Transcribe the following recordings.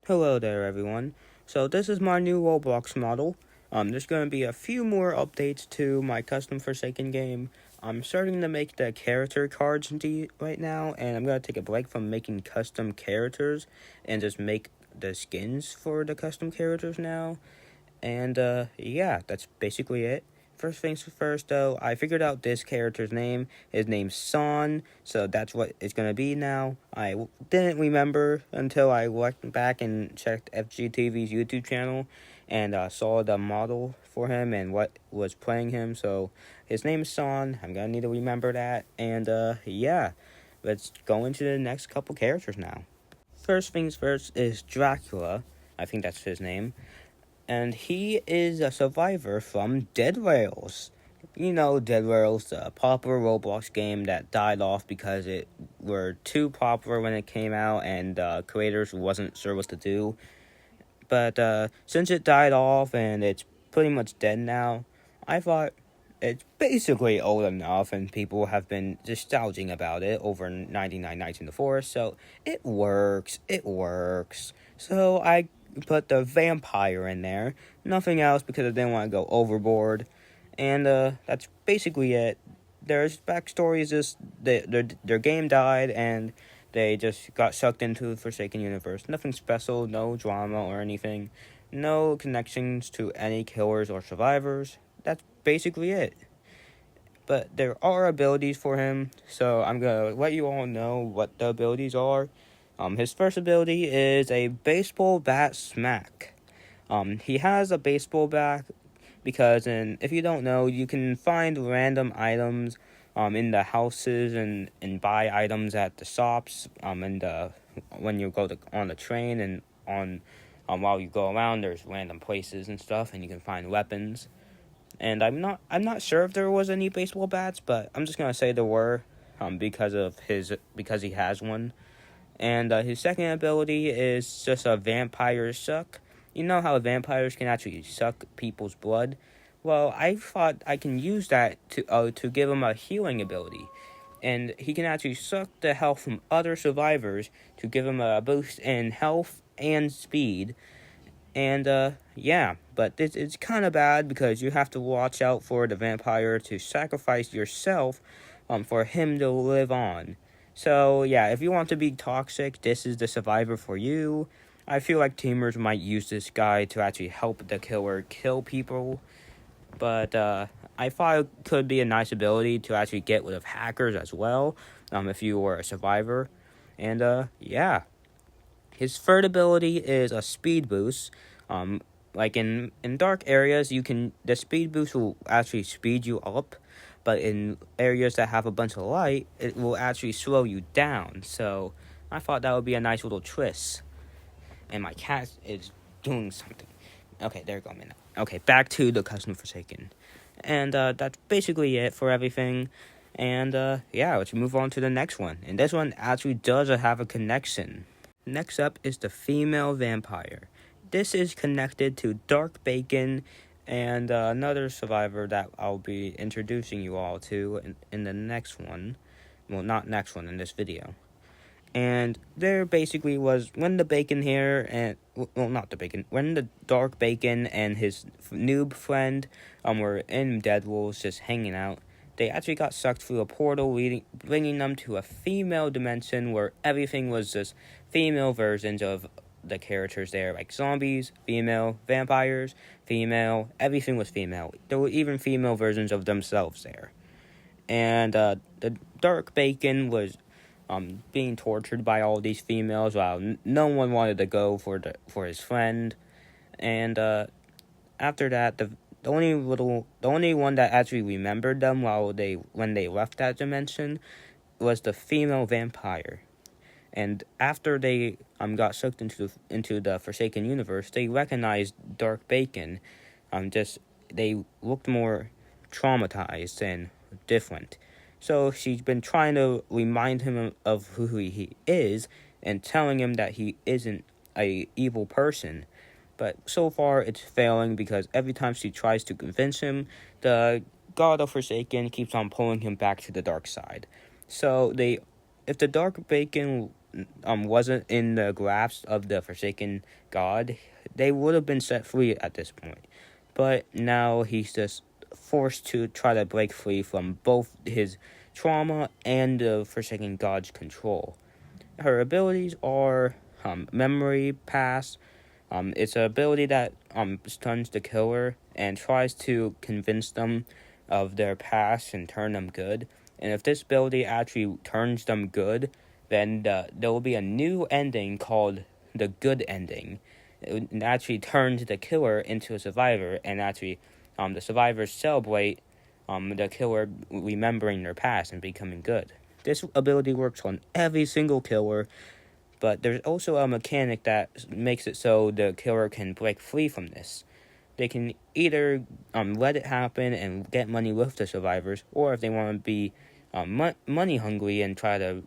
Hello there, everyone. So this is my new Roblox model. There's going to be a few more updates to my custom Forsaken game. I'm starting to make the character cards right now, and I'm going to take a break from making custom characters and just make the skins for the custom characters now. And yeah, that's basically it. First things first, though, I figured out this character's name. His name's Son, so that's what it's gonna be now. I didn't remember until I went back and checked FGTV's YouTube channel and saw the model for him and what was playing him. So his name's Son. I'm gonna need to remember that. And yeah, let's go into the next couple characters now. First things first is Dracula. I think that's his name. And he is a survivor from Dead Rails. You know, Dead Rails, the popular Roblox game that died off because it were too popular when it came out and creators wasn't sure what to do. But since it died off and it's pretty much dead now, I thought it's basically old enough and people have been nostalging about it over 99 Nights in the Forest, so it works. So I put the vampire in there, nothing else because I didn't want to go overboard, and that's basically it. There's backstory is just their game died and they just got sucked into the Forsaken universe. Nothing special, no drama or anything, no connections to any killers or survivors. That's basically it. But there are abilities for him, so I'm gonna let you all know what the abilities are. His first ability is a baseball bat smack. He has a baseball bat because, if you don't know, you can find random items in the houses and buy items at the shops when you go on the train and while you go around, there's random places and stuff, and you can find weapons. And I'm not sure if there was any baseball bats, but I'm just gonna say there were, because he has one. And his second ability is just a vampire suck. You know how vampires can actually suck people's blood? Well, I thought I can use that to give him a healing ability. And he can actually suck the health from other survivors to give him a boost in health and speed. And yeah, but it's kind of bad because you have to watch out for the vampire to sacrifice yourself for him to live on. So yeah, if you want to be toxic, this is the survivor for you. I feel like teamers might use this guy to actually help the killer kill people. But I thought it could be a nice ability to actually get rid of hackers as well, if you were a survivor. And yeah. His third ability is a speed boost. Like in dark areas, the speed boost will actually speed you up, but in areas that have a bunch of light, it will actually slow you down. So I thought that would be a nice little twist. And my cat is doing something. Okay, there you go, man. Okay, back to the custom Forsaken. And that's basically it for everything. And yeah, let's move on to the next one. And this one actually does have a connection. Next up is the female vampire. This is connected to Dark Bacon and another survivor that I'll be introducing you all to in the next one. Well, not next one, in this video. And there basically was when the Dark Bacon and his noob friend were in Dead Wolves just hanging out. They actually got sucked through a portal, bringing them to a female dimension where everything was just female versions of the characters there, like zombies, female, vampires, female, everything was female. There were even female versions of themselves there. And the Dark Bacon was being tortured by all these females while no one wanted to go for his friend. And after that, the only one that actually remembered them when they left that dimension was the female vampire. And after they got sucked into the Forsaken universe, they recognized Dark Bacon. They looked more traumatized and different. So she's been trying to remind him of who he is and telling him that he isn't a evil person. But so far it's failing because every time she tries to convince him, the God of Forsaken keeps on pulling him back to the dark side. So if the Dark Bacon wasn't in the grasp of the Forsaken God, they would have been set free at this point. But now he's just forced to try to break free from both his trauma and the Forsaken God's control. Her abilities are Memory Pass. It's an ability that stuns the killer and tries to convince them of their past and turn them good. And if this ability actually turns them good, then there will be a new ending called the Good Ending. It actually turns the killer into a survivor, and actually the survivors celebrate the killer remembering their past and becoming good. This ability works on every single killer, but there's also a mechanic that makes it so the killer can break free from this. They can either let it happen and get money with the survivors, or if they want to be money hungry and try to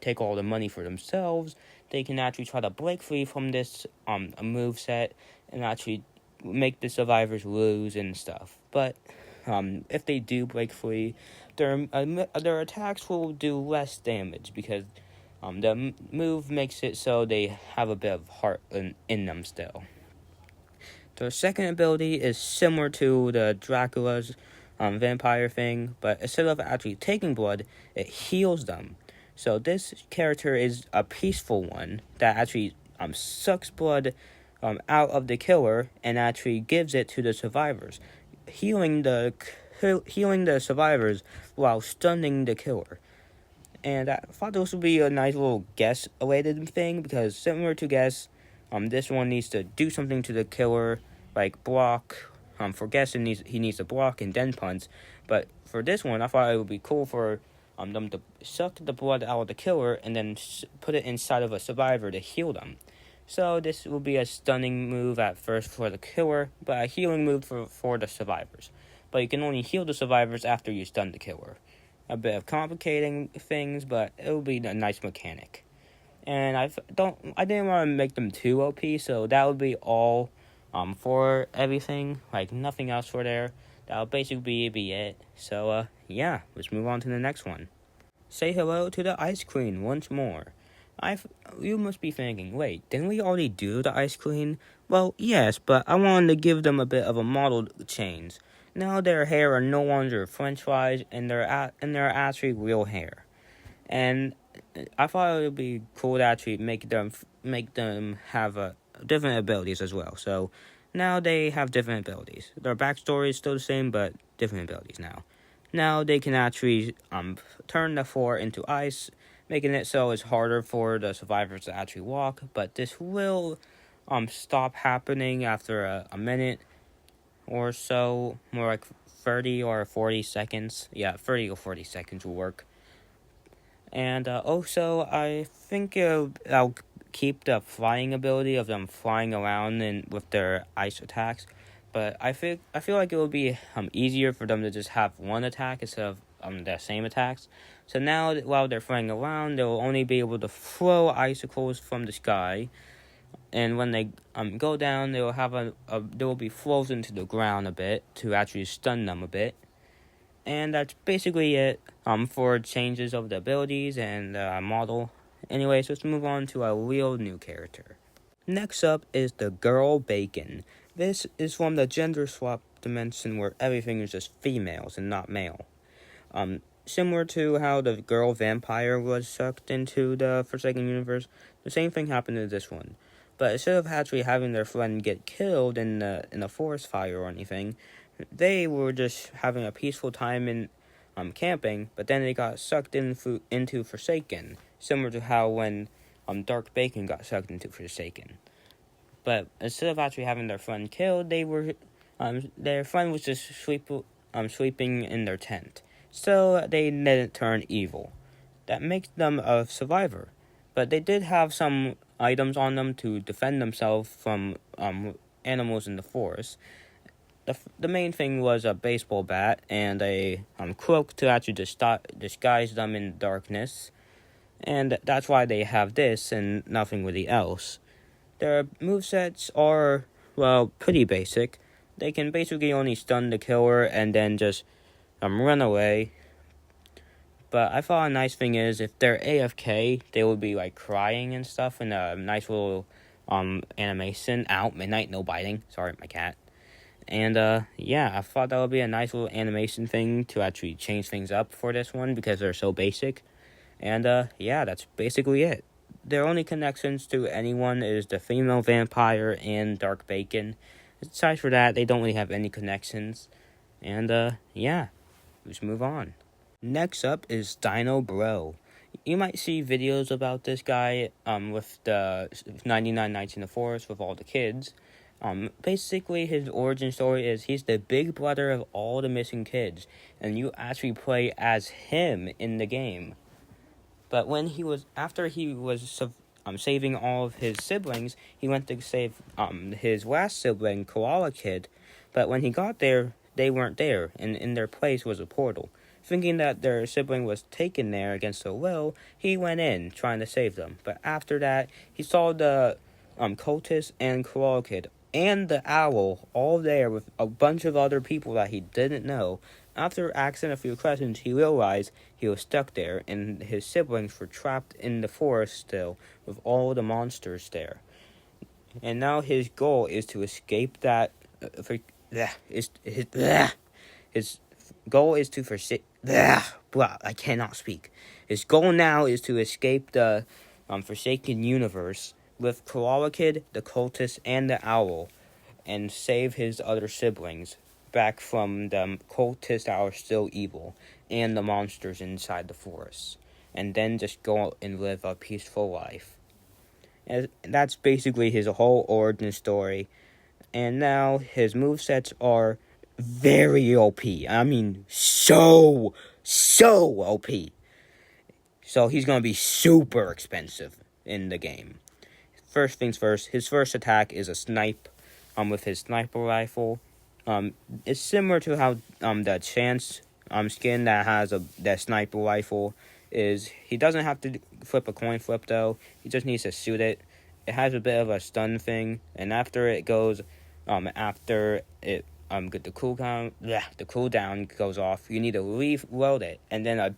take all the money for themselves, they can actually try to break free from this move set and actually make the survivors lose and stuff. But if they do break free, their attacks will do less damage because the move makes it so they have a bit of heart in them still. The second ability is similar to the Dracula's vampire thing, but instead of actually taking blood, it heals them. So this character is a peaceful one that actually sucks blood out of the killer and actually gives it to the survivors, healing the survivors while stunning the killer. And I thought this would be a nice little guess-related thing, because similar to guess, this one needs to do something to the killer, like block. For guess, he needs to block and then punch. But for this one, I thought it would be cool for them to suck the blood out of the killer and then put it inside of a survivor to heal them. So this will be a stunning move at first for the killer, but a healing move for the survivors. But you can only heal the survivors after you stun the killer. A bit of complicating things, but it will be a nice mechanic. And I didn't want to make them too OP, so that would be all for everything. Like nothing else for there. That'll basically be it. So yeah, let's move on to the next one. Say hello to the Ice Queen once more. You must be thinking, wait, didn't we already do the Ice Queen? Well, yes, but I wanted to give them a bit of a model change. Now their hair are no longer French fries, and they're actually real hair. And I thought it would be cool to actually make them have different abilities as well. So now they have different abilities. Their backstory is still the same, but different abilities now. Now they can actually turn the floor into ice, making it so it's harder for the survivors to actually walk. But this will stop happening after a minute or so, more like 30 or 40 seconds. Yeah, 30 or 40 seconds will work. And also, I think I'll keep the flying ability of them flying around and with their ice attacks. But I feel like it would be easier for them to just have one attack instead of the same attacks. So now, while they're flying around, they'll only be able to throw icicles from the sky. And when they go down, they will be frozen to the ground a bit to actually stun them a bit. And that's basically it for changes of the abilities and model. Anyways, let's move on to a real new character. Next up is the Girl Bacon. This is from the gender swap dimension where everything is just females and not male. Similar to how the girl vampire was sucked into the Forsaken universe, the same thing happened to this one. But instead of actually having their friend get killed in a forest fire or anything, they were just having a peaceful time in camping, but then they got sucked into Forsaken, similar to how when Dark Bacon got sucked into Forsaken. But instead of actually having their friend killed, their friend was just sleeping in their tent. So they didn't turn evil. That makes them a survivor. But they did have some items on them to defend themselves from animals in the forest. The main thing was a baseball bat and a cloak to actually disguise them in darkness. And that's why they have this and nothing really else. Their movesets are, well, pretty basic. They can basically only stun the killer and then just run away. But I thought a nice thing is if they're AFK, they would be like crying and stuff in a nice little animation. Out midnight, no biting. Sorry, my cat. And yeah, I thought that would be a nice little animation thing to actually change things up for this one because they're so basic. And yeah, that's basically it. Their only connections to anyone is the female vampire and Dark Bacon. Aside for that, they don't really have any connections. And yeah, let's move on. Next up is Dino Bro. You might see videos about this guy with the 99 Nights in the Forest with all the kids. Basically, his origin story is he's the big brother of all the missing kids, and you actually play as him in the game. But after he was saving all of his siblings, he went to save his last sibling, Koala Kid. But when he got there, they weren't there, and in their place was a portal. Thinking that their sibling was taken there against their will, he went in, trying to save them. But after that, he saw the cultist and Koala Kid and the owl all there with a bunch of other people that he didn't know. After asking a few questions, he realized he was stuck there, and his siblings were trapped in the forest still, with all the monsters there. And now his goal is to escape that. His goal is to forsake. I cannot speak. His goal now is to escape the Forsaken universe with Koala Kid, the cultist, and the owl, and save his other siblings back from the cultists that are still evil and the monsters inside the forest, and then just go and live a peaceful life. And that's basically his whole origin story. And now his movesets are very OP. I mean, so OP. So he's going to be super expensive in the game. First things first, his first attack is a snipe with his sniper rifle. It's similar to how the Chance skin that has that sniper rifle is. He doesn't have to flip a coin flip though. He just needs to shoot it. It has a bit of a stun thing, and after it goes, the cooldown goes off. You need to reload it, and then a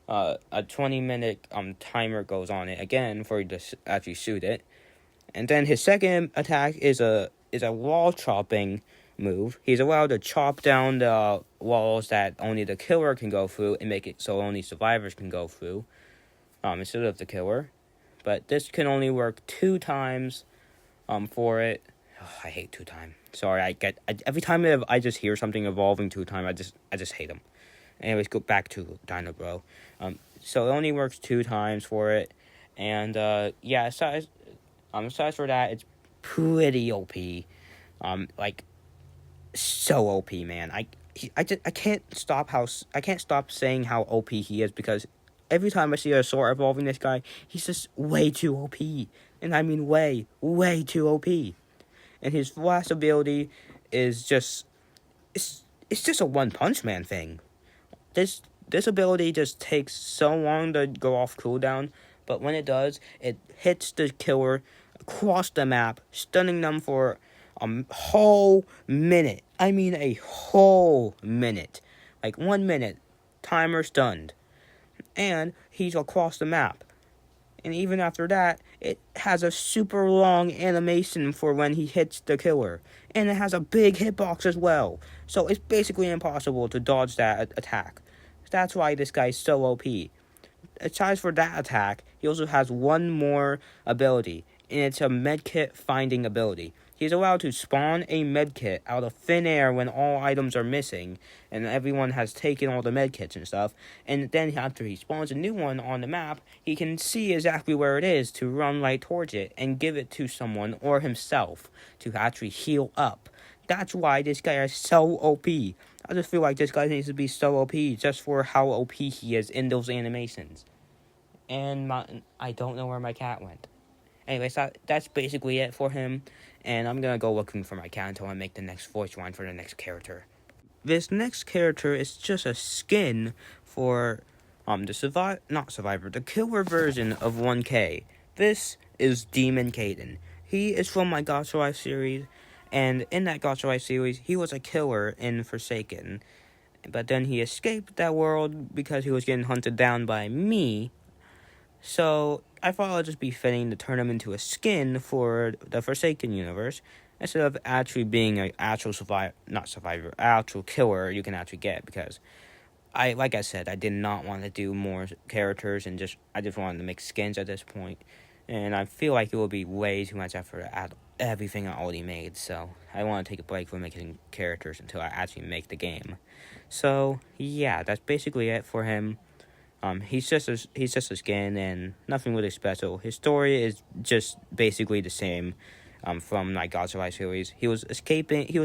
20-minute timer goes on it again for you to actually shoot it. And then his second attack is a wall chopping move. He's allowed to chop down the walls that only the killer can go through and make it so only survivors can go through instead of the killer. But this can only work 2 times for it. Oh, I hate 2 time. Sorry, every time I just hear something involving 2 time, I just hate them. Anyways, go back to Dino Bro. So it only works 2 times for it, and yeah. Aside for that, it's pretty OP. Like so OP, man. I can't stop saying how OP he is because every time I see a sword evolving this guy, he's just way too OP, and I mean way too OP. And his last ability is just it's just a One Punch Man thing. This ability just takes so long to go off cooldown, but when it does, it hits the killer across the map, stunning them for a whole minute. I mean a whole minute. Like 1 minute, timer stunned. And he's across the map. And even after that, it has a super long animation for when he hits the killer. And it has a big hitbox as well. So it's basically impossible to dodge that attack. That's why this guy's so OP. Aside for that attack, he also has one more ability, and it's a medkit finding ability. He's allowed to spawn a medkit out of thin air when all items are missing, and everyone has taken all the medkits and stuff, and then after he spawns a new one on the map, he can see exactly where it is to run right towards it and give it to someone or himself to actually heal up. That's why this guy is so OP. I just feel like this guy needs to be so OP just for how OP he is in those animations. And I don't know where my cat went. Anyways, that's basically it for him. And I'm gonna go looking for my cat until I make the next voice line for the next character. This next character is just a skin for the killer version of 1K. This is Demon Caden. He is from my Gacha Life series, and in that Gacha Life series, he was a killer in Forsaken. but then he escaped that world because he was getting hunted down by me. So I thought it would just be fitting to turn him into a skin for the Forsaken universe, instead of actually being an actual actual killer you can actually get, because like I said, I did not want to do more characters, and I just wanted to make skins at this point. And I feel like it would be way too much effort to add everything I already made, so I want to take a break from making characters until I actually make the game. So yeah, that's basically it for him. He's just a skin and nothing really special. His story is just basically the same from my Gods of Light series. He was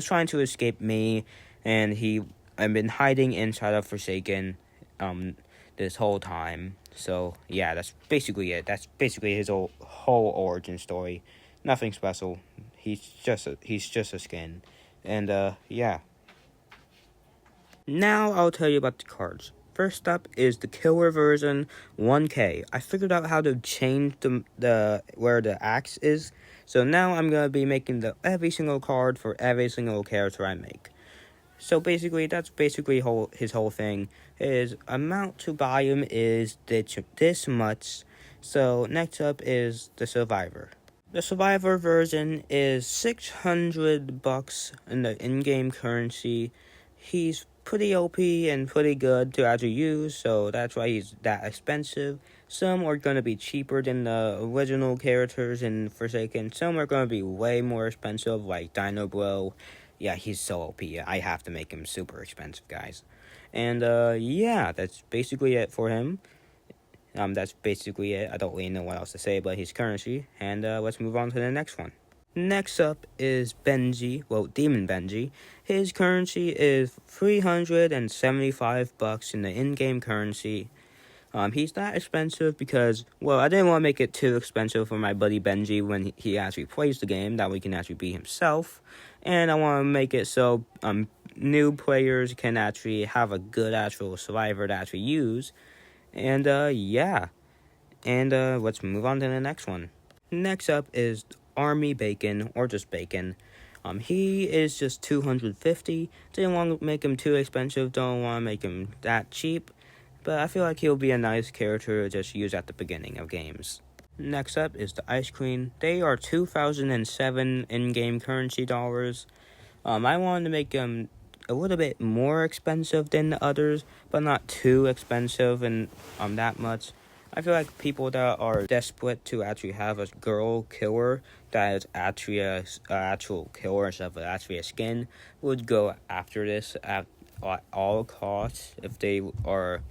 trying to escape me, and I've been hiding inside of Forsaken this whole time. So yeah, that's basically it. That's basically his whole origin story. Nothing special. He's just a skin. And yeah. Now I'll tell you about the cards. First up is the killer version 1K. I figured out how to change the where the axe is. So now I'm gonna be making every single card for every single character I make. So basically, that's basically his whole thing. His amount to buy him is this much. So next up is the Survivor. The Survivor version is $600 in the in-game currency. He's pretty OP and pretty good to actually use, so that's why he's that expensive. Some are going to be cheaper than the original characters in Forsaken. Some are going to be way more expensive, like Dino Bro. Yeah, he's so OP. I have to make him super expensive, guys. And yeah, that's basically it for him. That's basically it. I don't really know what else to say about his currency. And let's move on to the next one. Next up is Benji, Demon Benji. His currency is $375 in the in-game currency. He's not expensive because, I didn't want to make it too expensive for my buddy Benji when he actually plays the game, that we can actually be himself. And I want to make it so new players can actually have a good actual survivor to actually use. And yeah. And let's move on to the next one. Next up is Army Bacon, or just Bacon. He is just $250. Didn't want to make him too expensive, don't want to make him that cheap, but I feel like he'll be a nice character to just use at the beginning of games. Next up is the Ice Queen. They are 2007 in-game currency dollars. I wanted to make him a little bit more expensive than the others, but not too expensive and that much. I feel like people that are desperate to actually have a girl killer that is actually a actual killer instead of actually a skin would go after this at all costs if they are,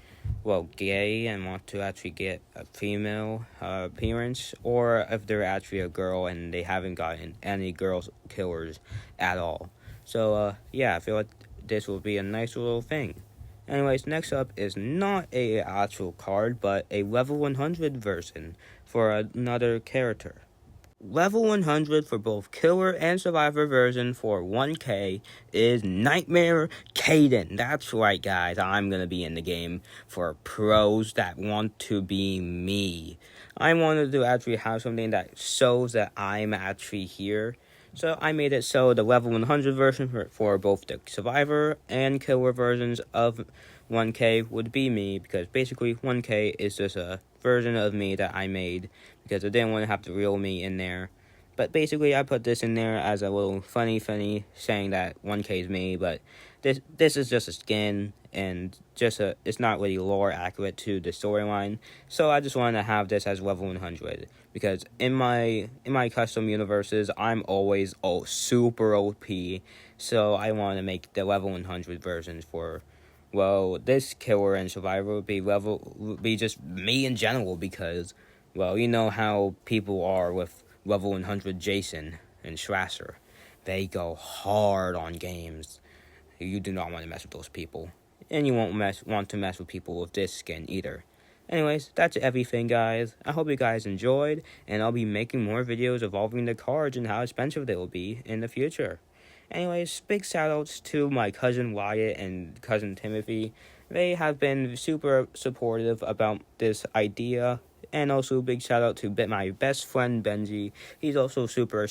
gay and want to actually get a female appearance, or if they're actually a girl and they haven't gotten any girl killers at all. So, yeah, I feel like this will be a nice little thing. Anyways, next up is not a actual card, but a level 100 version for another character. Level 100 for both Killer and Survivor version for 1K is Nightmare Kaden. That's right, guys. I'm going to be in the game for pros that want to be me. I wanted to actually have something that shows that I'm actually here. So I made it so the level 100 version for both the Survivor and Killer versions of 1K would be me, because basically 1K is just a version of me that I made because I didn't want to have the real me in there. But basically I put this in there as a little funny saying that 1K is me, but this is just a skin and it's not really lore accurate to the storyline. So I just wanted to have this as level 100 because in my custom universes I'm always super OP. So I want to make the level 100 versions for this Killer and Survivor would be just me in general, because you know how people are with level 100 Jason and Schrasser. They go hard on games. You do not want to mess with those people. And you won't want to mess with people with this skin either. Anyways, that's everything, guys. I hope you guys enjoyed, and I'll be making more videos involving the cards and how expensive they will be in the future. Anyways, big shoutouts to my cousin Wyatt and cousin Timothy. They have been super supportive about this idea And also big shout out to my best friend Benji. He's also super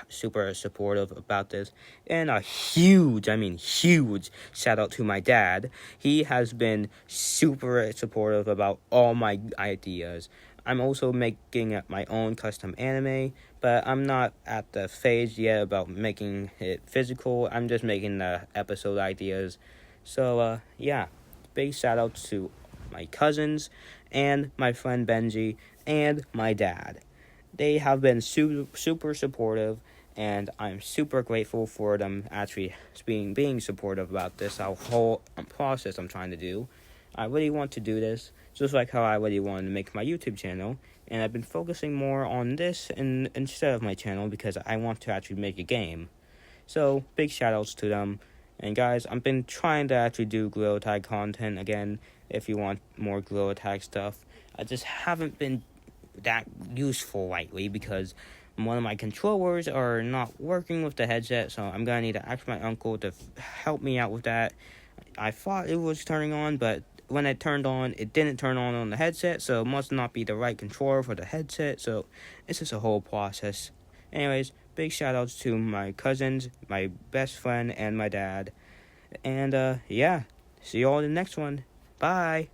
supportive about this. And a huge, I mean huge shout out to my dad. He has been super supportive about all my ideas. I'm also making my own custom anime, but I'm not at the phase yet about making it physical. I'm just making the episode ideas. So yeah, big shout out to my cousins and my friend Benji and my dad. They have been super supportive, and I'm super grateful for them actually being supportive about this whole process I'm trying to do. I really want to do this, just like how I really wanted to make my YouTube channel, and I've been focusing more on this instead of my channel because I want to actually make a game. So, big shoutouts to them. And guys, I've been trying to actually do Gorilla Tag content again, if you want more Gorilla Tag stuff. I just haven't been that useful lately because one of my controllers are not working with the headset, so I'm gonna need to ask my uncle to help me out with that. I thought it was turning on, but when it turned on, it didn't turn on the headset, so it must not be the right controller for the headset, so it's just a whole process. Anyways, big shout outs to my cousins, my best friend, and my dad. And yeah, see you all in the next one. Bye.